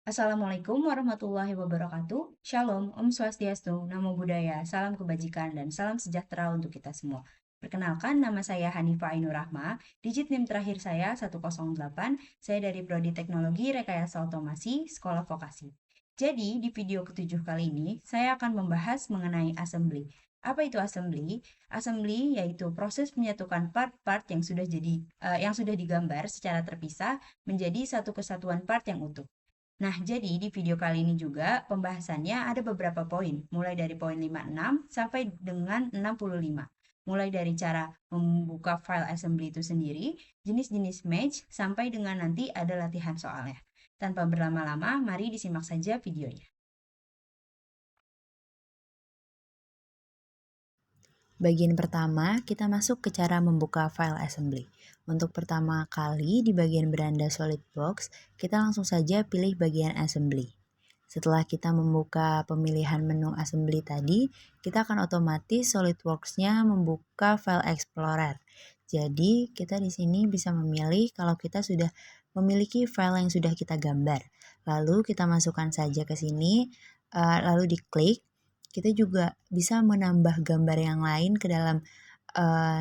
Assalamualaikum warahmatullahi wabarakatuh. Shalom, Om Swastiastu, Namo Buddhaya, salam kebajikan dan salam sejahtera untuk kita semua. Perkenalkan, nama saya Hanifah Ainur Rahma, digit NIM terakhir saya 108, saya dari Prodi Teknologi Rekayasa Otomasi, Sekolah Vokasi. Jadi, di video ketujuh kali ini, saya akan membahas mengenai assembly. Apa itu assembly? Assembly yaitu proses menyatukan part-part yang sudah digambar secara terpisah menjadi satu kesatuan part yang utuh. Nah, jadi di video kali ini juga pembahasannya ada beberapa poin, mulai dari poin 56 sampai dengan 65. Mulai dari cara membuka file assembly itu sendiri, jenis-jenis match, sampai dengan nanti ada latihan soalnya. Tanpa berlama-lama, mari disimak saja videonya. Bagian pertama, kita masuk ke cara membuka file assembly. Untuk pertama kali di bagian beranda SolidWorks, kita langsung saja pilih bagian assembly. Setelah kita membuka pemilihan menu assembly tadi, kita akan otomatis SolidWorks-nya membuka file explorer. Jadi, kita di sini bisa memilih kalau kita sudah memiliki file yang sudah kita gambar. Lalu kita masukkan saja ke sini, lalu diklik. Kita juga bisa menambah gambar yang lain ke dalam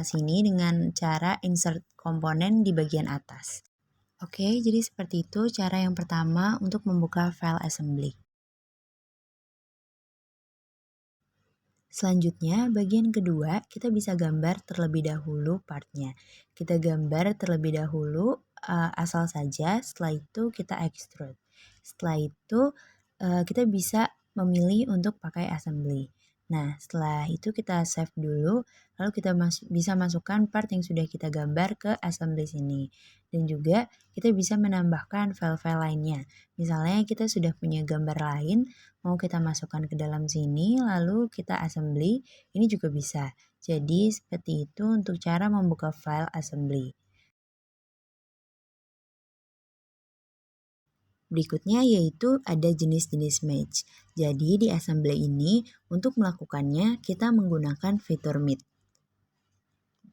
sini dengan cara insert komponen di bagian atas. Oke, jadi seperti itu cara yang pertama untuk membuka file assembly. Selanjutnya, bagian kedua, kita bisa gambar terlebih dahulu partnya. Kita gambar terlebih dahulu asal saja, setelah itu kita extrude. Setelah itu, kita bisa memilih untuk pakai assembly. Nah, setelah itu kita save dulu, lalu kita bisa masukkan part yang sudah kita gambar ke assembly sini. Dan juga kita bisa menambahkan file-file lainnya. Misalnya kita sudah punya gambar lain, mau kita masukkan ke dalam sini, lalu kita assembly, ini juga bisa. Jadi seperti itu untuk cara membuka file assembly. Berikutnya yaitu ada jenis-jenis match. Jadi di assembly ini untuk melakukannya kita menggunakan fitur meet.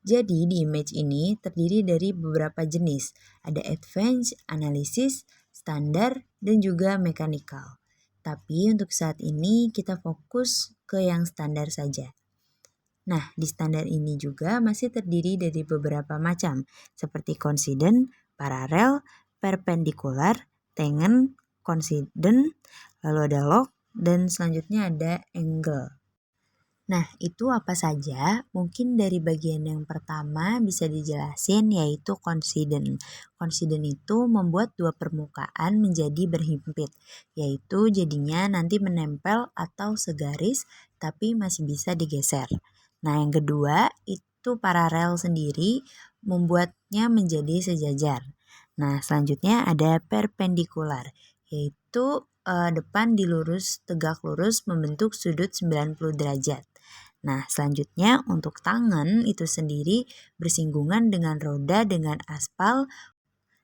Jadi di image ini terdiri dari beberapa jenis. Ada advanced, analysis, standar, dan juga mechanical. Tapi untuk saat ini kita fokus ke yang standar saja. Nah, di standar ini juga masih terdiri dari beberapa macam, seperti coincident, paralel, perpendicular, tangent, coincident, lalu ada log, dan selanjutnya ada angle. Nah, itu apa saja? Mungkin dari bagian yang pertama bisa dijelasin yaitu coincident. Coincident itu membuat dua permukaan menjadi berhimpit, yaitu jadinya nanti menempel atau segaris tapi masih bisa digeser. Nah, yang kedua itu paralel sendiri membuatnya menjadi sejajar. Nah, selanjutnya ada perpendikular, yaitu depan dilurus tegak lurus membentuk sudut 90 derajat. Nah, selanjutnya untuk tangan itu sendiri bersinggungan dengan roda dengan aspal.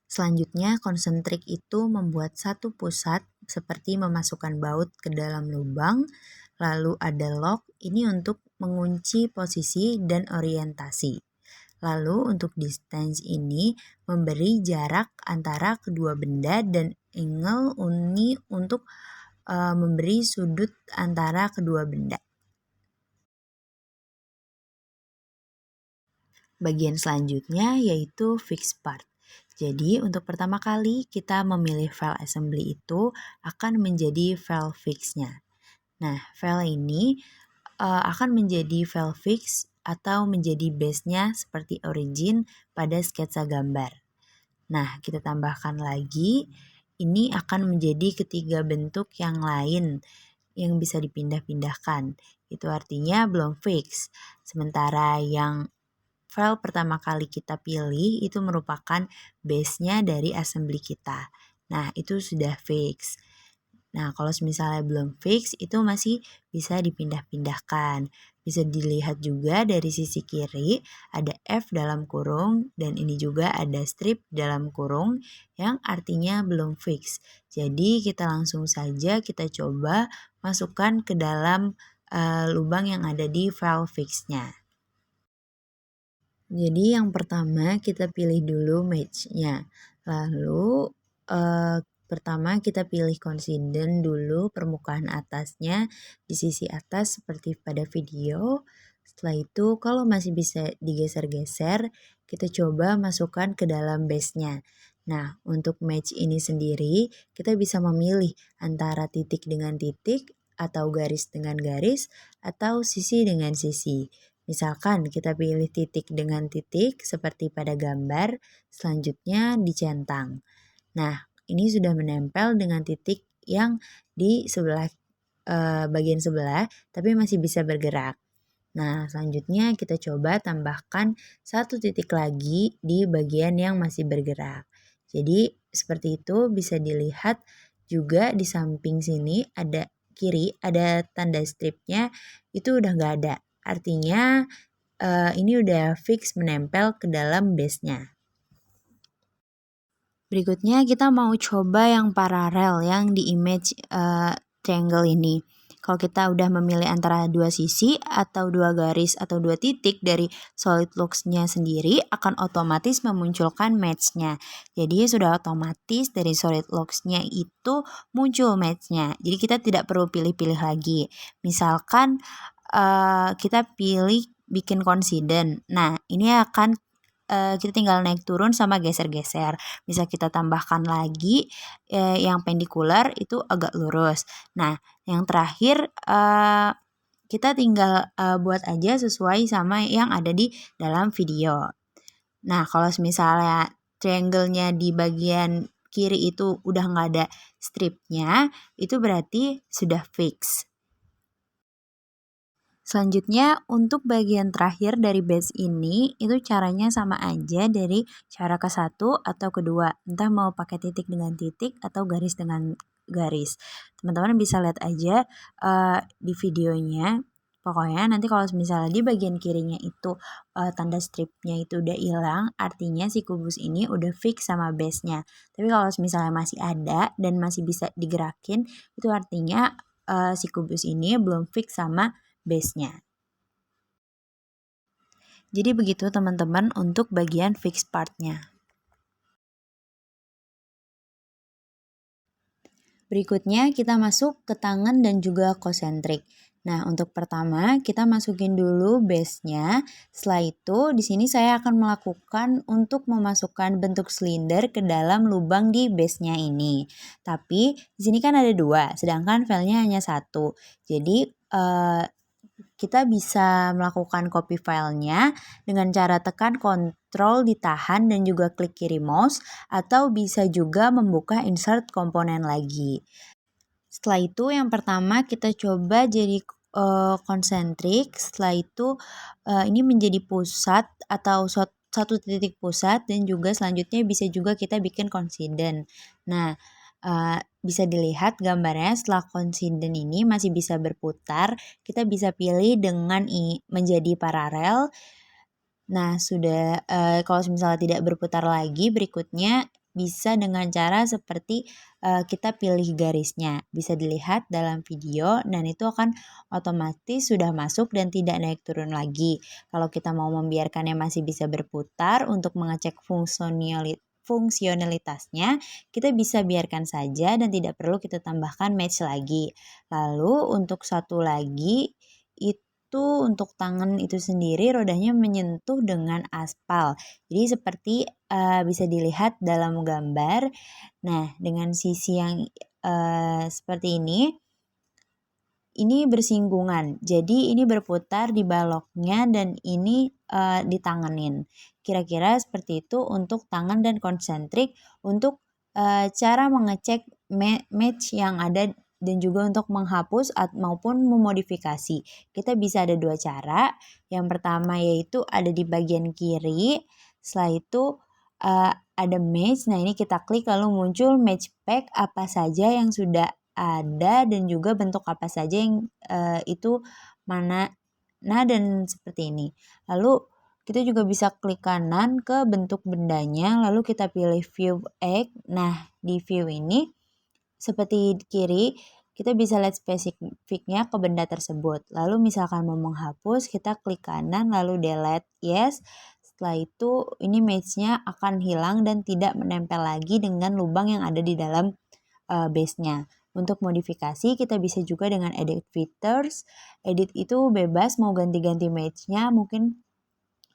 Selanjutnya konsentrik itu membuat satu pusat seperti memasukkan baut ke dalam lubang. Lalu ada lock, ini untuk mengunci posisi dan orientasi. Lalu untuk distance ini memberi jarak antara kedua benda dan angle ini untuk memberi sudut antara kedua benda. Bagian selanjutnya yaitu fix part. Jadi untuk pertama kali kita memilih file assembly itu akan menjadi file fixnya. Nah, file ini akan menjadi file fix atau menjadi base-nya seperti origin pada sketsa gambar. Nah, kita tambahkan lagi, ini akan menjadi ketiga bentuk yang lain yang bisa dipindah-pindahkan. Itu artinya belum fix. Sementara yang file pertama kali kita pilih itu merupakan base-nya dari assembly kita. Nah, itu sudah fix. Nah, kalau misalnya belum fix, itu masih bisa dipindah-pindahkan. Bisa dilihat juga dari sisi kiri, ada F dalam kurung, dan ini juga ada strip dalam kurung, yang artinya belum fix. Jadi, kita langsung saja kita coba masukkan ke dalam lubang yang ada di file fix-nya. Jadi yang pertama kita pilih dulu match-nya. Lalu Pertama kita pilih considen dulu permukaan atasnya di sisi atas seperti pada video. Setelah itu kalau masih bisa digeser-geser, kita coba masukkan ke dalam base-nya. Nah, untuk match ini sendiri, kita bisa memilih antara titik dengan titik, atau garis dengan garis, atau sisi dengan sisi. Misalkan kita pilih titik dengan titik seperti pada gambar, selanjutnya dicentang. Nah, ini sudah menempel dengan titik yang di sebelah bagian sebelah, tapi masih bisa bergerak. Nah, selanjutnya kita coba tambahkan satu titik lagi di bagian yang masih bergerak. Jadi, seperti itu bisa dilihat juga di samping sini ada kiri, ada tanda stripnya, itu udah nggak ada. Artinya, ini udah fix menempel ke dalam base-nya. Berikutnya kita mau coba yang paralel yang di image triangle ini. Kalau kita udah memilih antara dua sisi atau dua garis atau dua titik dari SolidWorks-nya sendiri akan otomatis memunculkan match-nya. Jadi sudah otomatis dari SolidWorks-nya itu muncul match-nya. Jadi kita tidak perlu pilih-pilih lagi. Misalkan kita pilih bikin considen. Nah, ini akan kita tinggal naik turun sama geser-geser. Bisa kita tambahkan lagi yang pendikular itu agak lurus. Nah, yang terakhir kita tinggal buat aja sesuai sama yang ada di dalam video. Nah, kalau misalnya triangle-nya di bagian kiri itu udah nggak ada stripnya, itu berarti sudah fix. Selanjutnya untuk bagian terakhir dari base ini itu caranya sama aja dari cara ke satu atau kedua. Entah mau pakai titik dengan titik atau garis dengan garis. Teman-teman bisa lihat aja di videonya. Pokoknya nanti kalau misalnya di bagian kirinya itu tanda stripnya itu udah hilang, artinya si kubus ini udah fix sama base-nya. Tapi kalau misalnya masih ada dan masih bisa digerakin, itu artinya si kubus ini belum fix sama base-nya. Jadi begitu teman-teman untuk bagian fix part-nya. Berikutnya kita masuk ke tangan dan juga konsentrik. Nah, untuk pertama kita masukin dulu base-nya. Setelah itu di sini saya akan melakukan untuk memasukkan bentuk silinder ke dalam lubang di base-nya ini. Tapi di sini kan ada dua, sedangkan filenya hanya satu. Jadi kita bisa melakukan copy filenya dengan cara tekan Ctrl ditahan dan juga klik kiri mouse, atau bisa juga membuka insert komponen lagi. Setelah itu yang pertama kita coba jadi konsentrik. Setelah itu ini menjadi pusat atau satu titik pusat, dan juga selanjutnya bisa juga kita bikin considen. Nah, bisa dilihat gambarnya setelah considen ini masih bisa berputar, kita bisa pilih dengan menjadi paralel. Nah, sudah kalau misalnya tidak berputar lagi, berikutnya bisa dengan cara seperti kita pilih garisnya. Bisa dilihat dalam video dan itu akan otomatis sudah masuk dan tidak naik turun lagi. Kalau kita mau membiarkannya masih bisa berputar untuk mengecek fungsionalitasnya, kita bisa biarkan saja dan tidak perlu kita tambahkan match lagi. Lalu untuk satu lagi itu untuk tangan itu sendiri rodanya menyentuh dengan aspal. Jadi seperti bisa dilihat dalam gambar. Nah, dengan sisi yang seperti ini bersinggungan. Jadi ini berputar di baloknya dan ini ditanganin. Kira-kira seperti itu untuk tangan dan konsentrik untuk cara mengecek match yang ada dan juga untuk menghapus maupun memodifikasi. Kita bisa ada dua cara. Yang pertama yaitu ada di bagian kiri. Setelah itu ada match. Nah, ini kita klik lalu muncul match pack apa saja yang sudah ada dan juga bentuk apa saja yang itu mana. Nah, dan seperti ini. Lalu kita juga bisa klik kanan ke bentuk bendanya, lalu kita pilih view egg. Nah, di view ini seperti di kiri, kita bisa lihat spesifiknya ke benda tersebut. Lalu misalkan mau menghapus, kita klik kanan lalu delete yes. Setelah itu ini match-nya akan hilang dan tidak menempel lagi dengan lubang yang ada di dalam base-nya. Untuk modifikasi kita bisa juga dengan edit features. Edit itu bebas mau ganti-ganti match-nya mungkin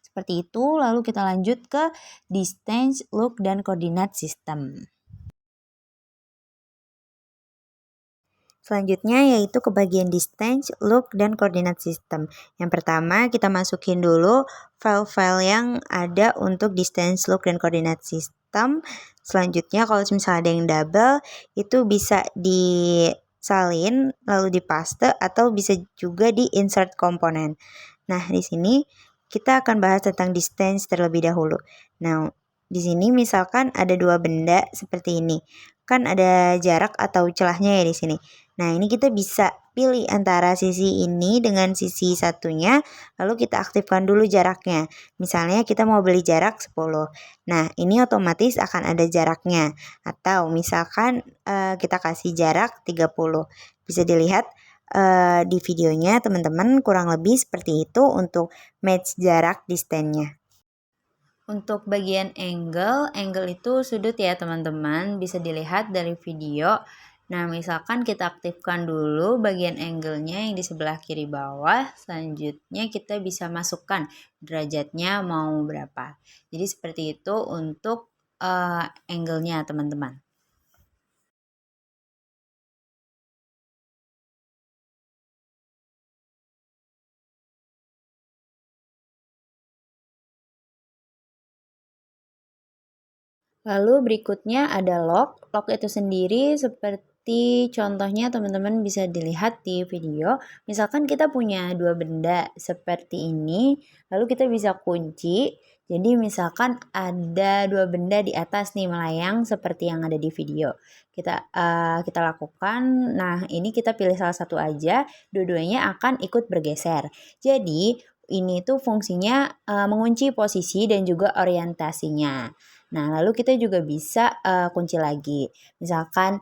seperti itu. Lalu kita lanjut ke distance, look, dan coordinate system. Selanjutnya yaitu ke bagian distance, look, dan coordinate system. Yang pertama kita masukin dulu file-file yang ada untuk distance, look, dan coordinate system. Selanjutnya kalau misalnya ada yang double itu bisa disalin lalu dipaste atau bisa juga di insert komponen. Nah, di sini kita akan bahas tentang distance terlebih dahulu. Nah, di sini misalkan ada dua benda seperti ini. Kan ada jarak atau celahnya ya di sini. Nah, ini kita bisa pilih antara sisi ini dengan sisi satunya, lalu kita aktifkan dulu jaraknya. Misalnya kita mau beli jarak 10. Nah, ini otomatis akan ada jaraknya. Atau misalkan kita kasih jarak 30. Bisa dilihat di videonya teman-teman kurang lebih seperti itu untuk match jarak distance-nya. Untuk bagian angle itu sudut ya teman-teman, bisa dilihat dari video. Nah, misalkan kita aktifkan dulu bagian angle-nya yang di sebelah kiri bawah, selanjutnya kita bisa masukkan derajatnya mau berapa. Jadi seperti itu untuk angle-nya teman-teman. Lalu berikutnya ada log. Log itu sendiri seperti contohnya teman-teman bisa dilihat di video. Misalkan kita punya dua benda seperti ini, lalu kita bisa kunci. Jadi misalkan ada dua benda di atas nih melayang seperti yang ada di video. Kita lakukan. Nah, ini kita pilih salah satu aja, dua-duanya akan ikut bergeser. Jadi ini tuh fungsinya mengunci posisi dan juga orientasinya. Nah, lalu kita juga bisa kunci lagi. Misalkan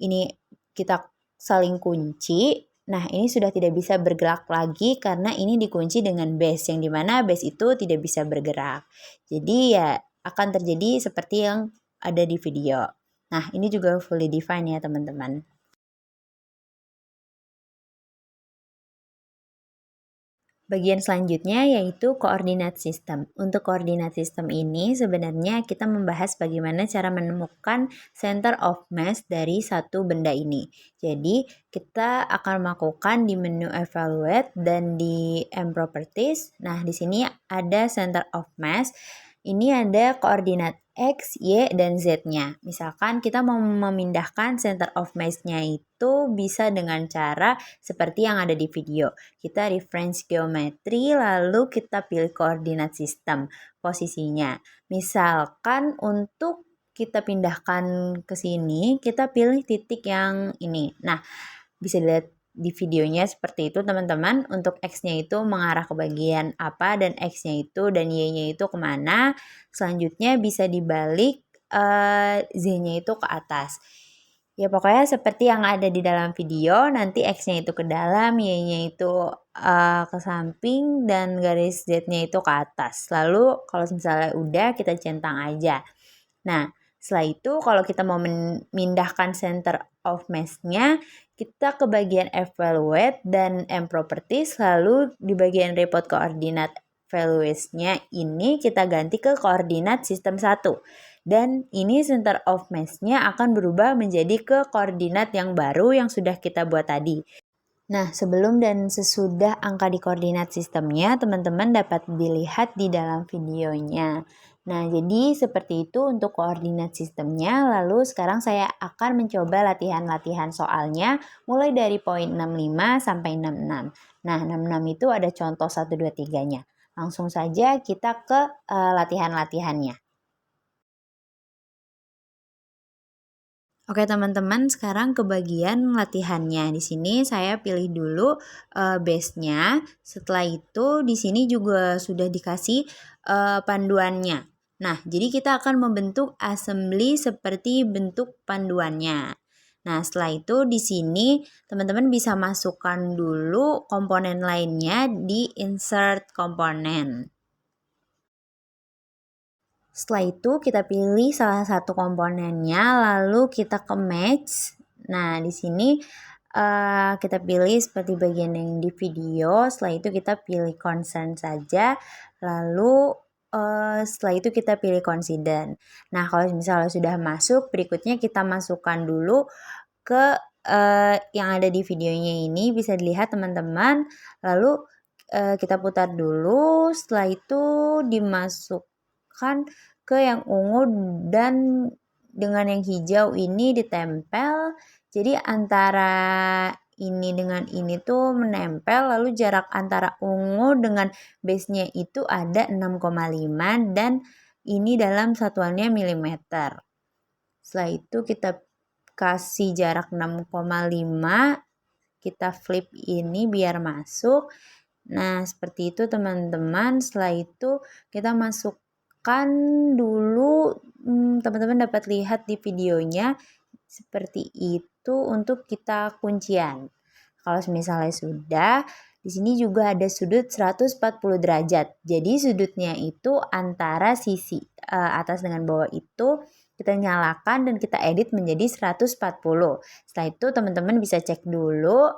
ini kita saling kunci. Nah, ini sudah tidak bisa bergerak lagi karena ini dikunci dengan base, yang dimana base itu tidak bisa bergerak. Jadi ya akan terjadi seperti yang ada di video. Nah, ini juga fully defined ya teman-teman. Bagian selanjutnya yaitu koordinat sistem. Untuk koordinat sistem ini sebenarnya kita membahas bagaimana cara menemukan center of mass dari satu benda ini. Jadi kita akan melakukan di menu evaluate dan di M properties. Nah, di sini ada center of mass. Ini ada koordinat X, Y, dan Z-nya. Misalkan kita mau memindahkan center of mass-nya itu bisa dengan cara seperti yang ada di video. Kita reference geometry lalu kita pilih koordinat sistem posisinya. Misalkan untuk kita pindahkan ke sini, kita pilih titik yang ini. Nah, bisa dilihat di videonya seperti itu teman-teman. Untuk X-nya itu mengarah ke bagian apa dan X-nya itu dan Y-nya itu kemana. Selanjutnya bisa dibalik Z-nya itu ke atas. Ya pokoknya seperti yang ada di dalam video, nanti X-nya itu ke dalam, Y-nya itu ke samping, dan garis Z-nya itu ke atas. Lalu kalau misalnya udah, kita centang aja. Nah, setelah itu kalau kita mau memindahkan center of mass-nya, kita ke bagian evaluate dan M properties, lalu di bagian report koordinat values-nya ini kita ganti ke koordinat sistem 1. Dan ini center of mass-nya akan berubah menjadi ke koordinat yang baru yang sudah kita buat tadi. Nah, sebelum dan sesudah angka di koordinat sistemnya, teman-teman dapat dilihat di dalam videonya. Nah, jadi seperti itu untuk koordinat sistemnya. Lalu sekarang saya akan mencoba latihan-latihan soalnya mulai dari poin 65 sampai 66. Nah, 66 itu ada contoh 1, 2, 3-nya. Langsung saja kita ke latihan-latihannya. Oke teman-teman, sekarang ke bagian latihannya. Di sini saya pilih dulu base-nya. Setelah itu di sini juga sudah dikasih panduannya. Nah, jadi kita akan membentuk assembly seperti bentuk panduannya. Nah, setelah itu di sini teman-teman bisa masukkan dulu komponen lainnya di insert komponen. Setelah itu kita pilih salah satu komponennya, lalu kita ke match. Nah, di sini kita pilih seperti bagian yang di video. Setelah itu kita pilih concern saja, lalu setelah itu kita pilih confident. Nah, kalau misalnya sudah masuk, berikutnya kita masukkan dulu ke yang ada di videonya ini, bisa dilihat teman-teman. Lalu kita putar dulu, setelah itu dimasukkan ke yang ungu dan dengan yang hijau ini ditempel. Jadi antara ini dengan ini tuh menempel, lalu jarak antara ungu dengan base-nya itu ada 6,5 dan ini dalam satuannya milimeter. Setelah itu kita kasih jarak 6,5, kita flip ini biar masuk. Nah, seperti itu teman-teman. Setelah itu kita masukkan dulu, teman-teman dapat lihat di videonya seperti itu untuk kita kuncian. Kalau misalnya sudah, di sini juga ada sudut 140 derajat. Jadi sudutnya itu antara sisi atas dengan bawah itu kita nyalakan dan kita edit menjadi 140. Setelah itu teman-teman bisa cek dulu.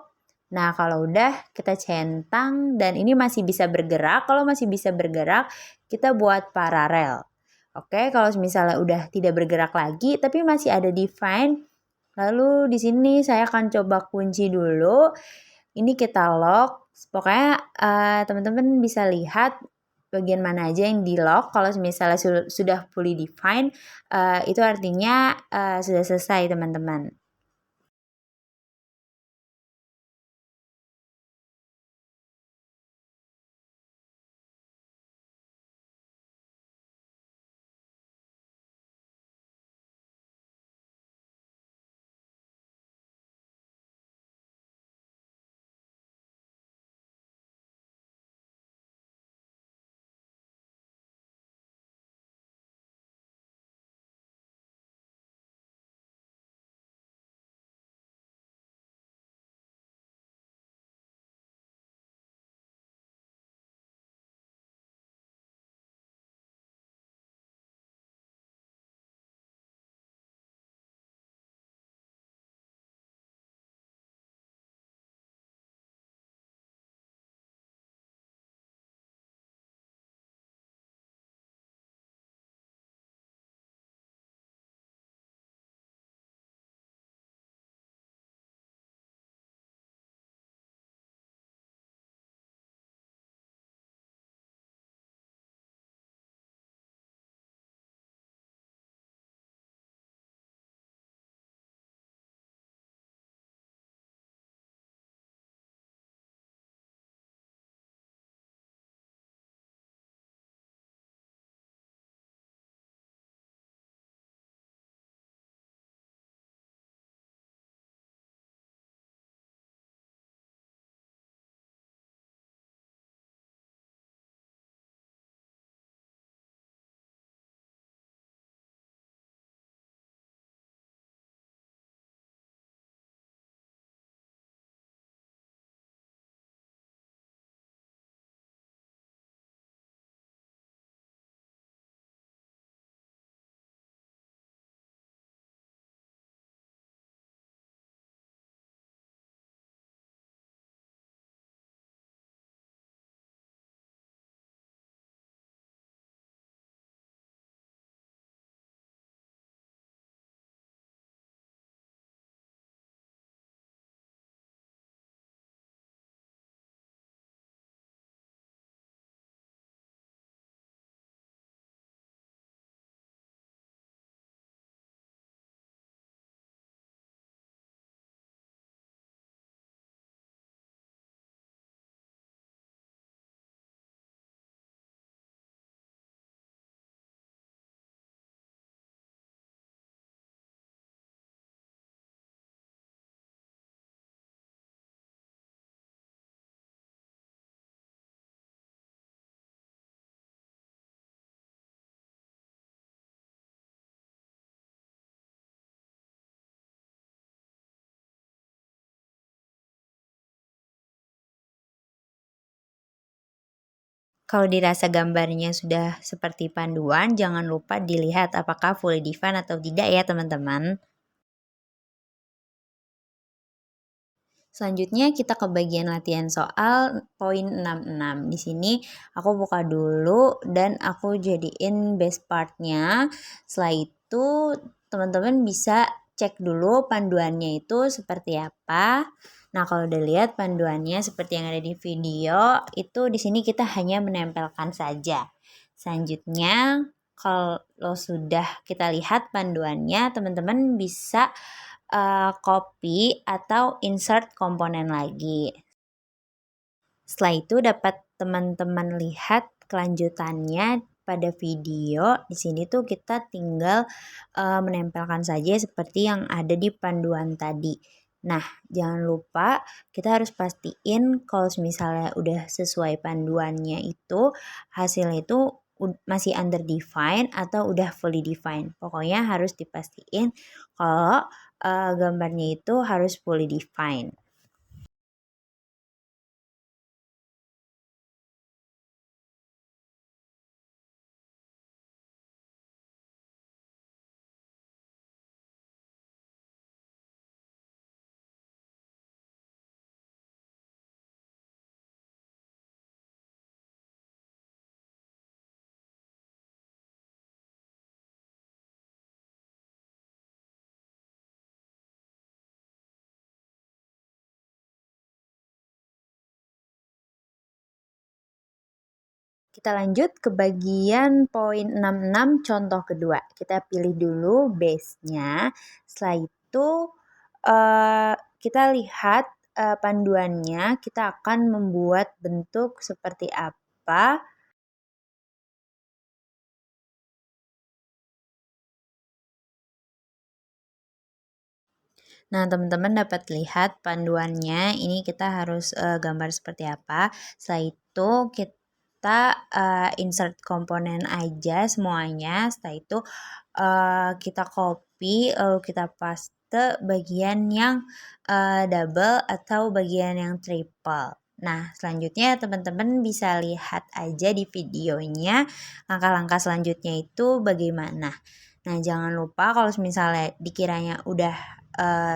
Nah, kalau udah kita centang dan ini masih bisa bergerak. Kalau masih bisa bergerak, kita buat paralel. Oke, kalau misalnya udah tidak bergerak lagi tapi masih ada define, lalu di sini saya akan coba kunci dulu. Ini kita lock. Pokoknya teman-teman bisa lihat bagian mana aja yang di lock. Kalau misalnya sudah fully define, itu artinya sudah selesai teman-teman. Kalau dirasa gambarnya sudah seperti panduan, jangan lupa dilihat apakah fully defined atau tidak ya teman-teman. Selanjutnya kita ke bagian latihan soal poin 66. Di sini aku buka dulu dan aku jadiin best partnya. Setelah itu teman-teman bisa cek dulu panduannya itu seperti apa. Nah, kalau udah lihat panduannya seperti yang ada di video, itu di sini kita hanya menempelkan saja. Selanjutnya, kalau sudah kita lihat panduannya, teman-teman bisa copy atau insert komponen lagi. Setelah itu dapat teman-teman lihat kelanjutannya pada video. Di sini tuh kita tinggal menempelkan saja seperti yang ada di panduan tadi. Nah, jangan lupa kita harus pastiin kalau misalnya udah sesuai panduannya itu hasilnya itu masih under define atau udah fully define. Pokoknya harus dipastiin kalau gambarnya itu harus fully define. Kita lanjut ke bagian poin 66 contoh kedua. Kita pilih dulu base-nya. Setelah itu kita lihat panduannya, kita akan membuat bentuk seperti apa. Nah, teman-teman dapat lihat panduannya. Ini kita harus gambar seperti apa. Setelah itu kita insert komponen aja semuanya. Setelah itu kita copy lalu kita paste bagian yang double atau bagian yang triple. Nah, selanjutnya teman-teman bisa lihat aja di videonya langkah-langkah selanjutnya itu bagaimana. Nah, jangan lupa kalau misalnya dikiranya udah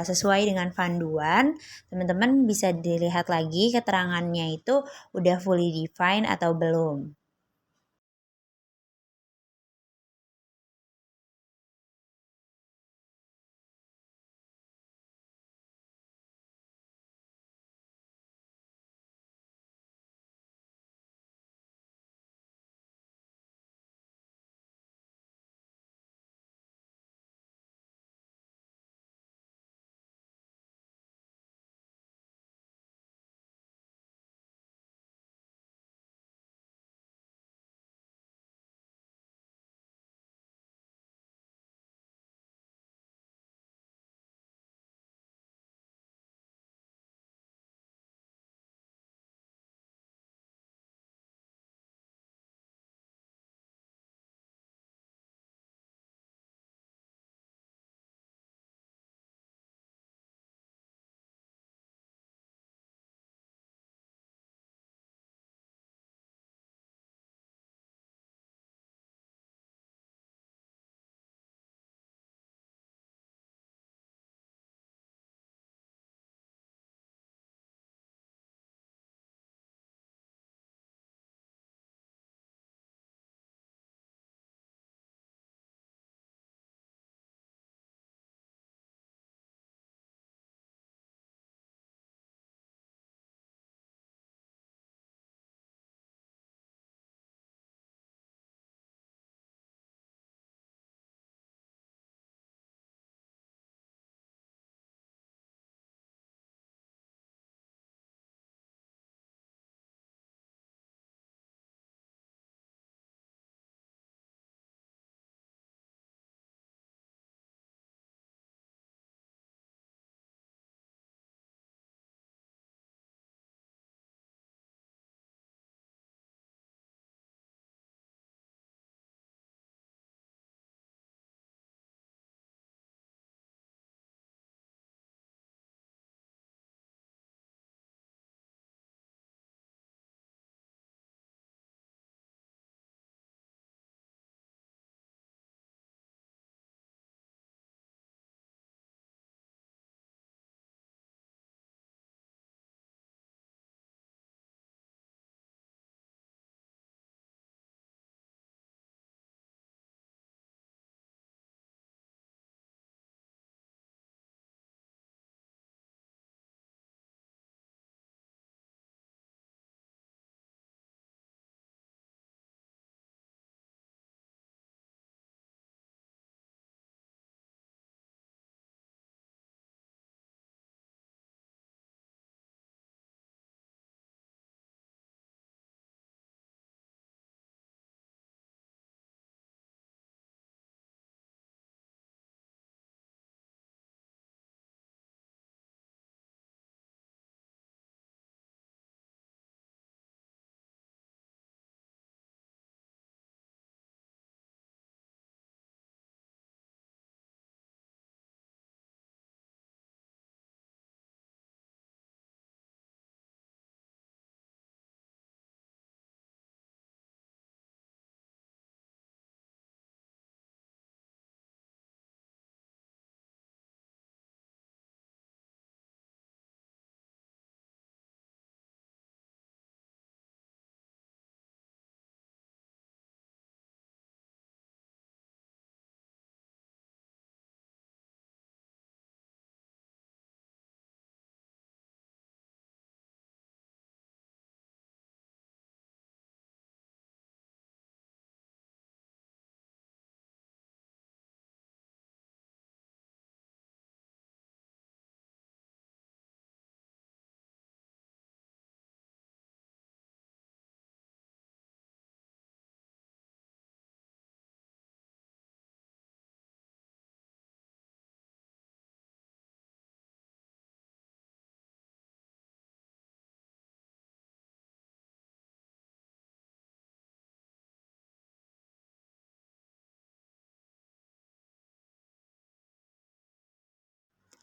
sesuai dengan panduan, teman-teman bisa dilihat lagi keterangannya itu udah fully defined atau belum.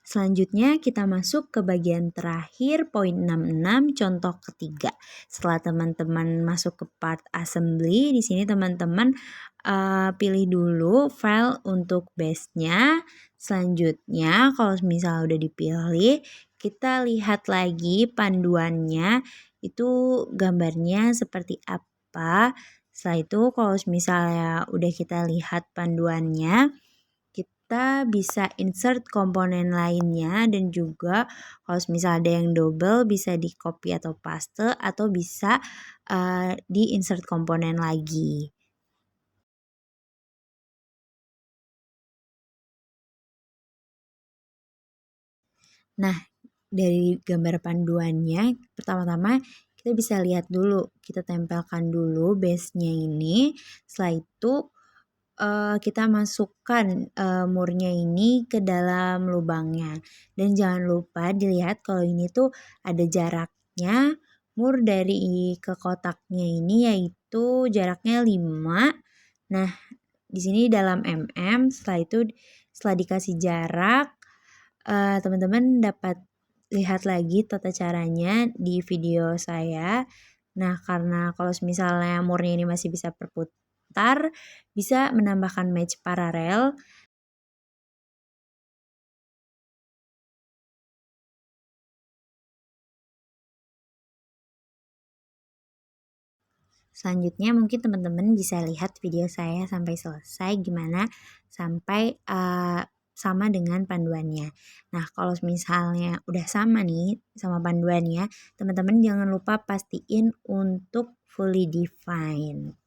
Selanjutnya kita masuk ke bagian terakhir poin 66 contoh ketiga. Setelah teman-teman masuk ke part assembly, di sini teman-teman pilih dulu file untuk base-nya. Selanjutnya kalau misalnya udah dipilih, kita lihat lagi panduannya itu gambarnya seperti apa. Setelah itu kalau misalnya udah kita lihat panduannya, kita bisa insert komponen lainnya dan juga kalau misalnya ada yang double bisa di copy atau paste atau bisa di insert komponen lagi. Nah, dari gambar panduannya, pertama-tama kita bisa lihat dulu, kita tempelkan dulu base-nya ini. Setelah itu kita masukkan murnya ini ke dalam lubangnya. Dan jangan lupa dilihat kalau ini tuh ada jaraknya. Mur dari ke kotaknya ini yaitu jaraknya 5. Nah, di sini dalam mm. Setelah itu setelah dikasih jarak, teman-teman dapat lihat lagi tata caranya di video saya. Nah, karena kalau misalnya murnya ini masih bisa berputar, bisa menambahkan match paralel. Selanjutnya mungkin teman-teman bisa lihat video saya sampai selesai gimana sampai sama dengan panduannya. Nah, kalau misalnya udah sama nih sama panduannya, teman-teman jangan lupa pastiin untuk fully define.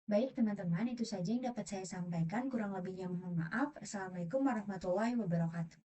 Baik teman-teman, itu saja yang dapat saya sampaikan. Kurang lebihnya mohon maaf. Assalamualaikum warahmatullahi wabarakatuh.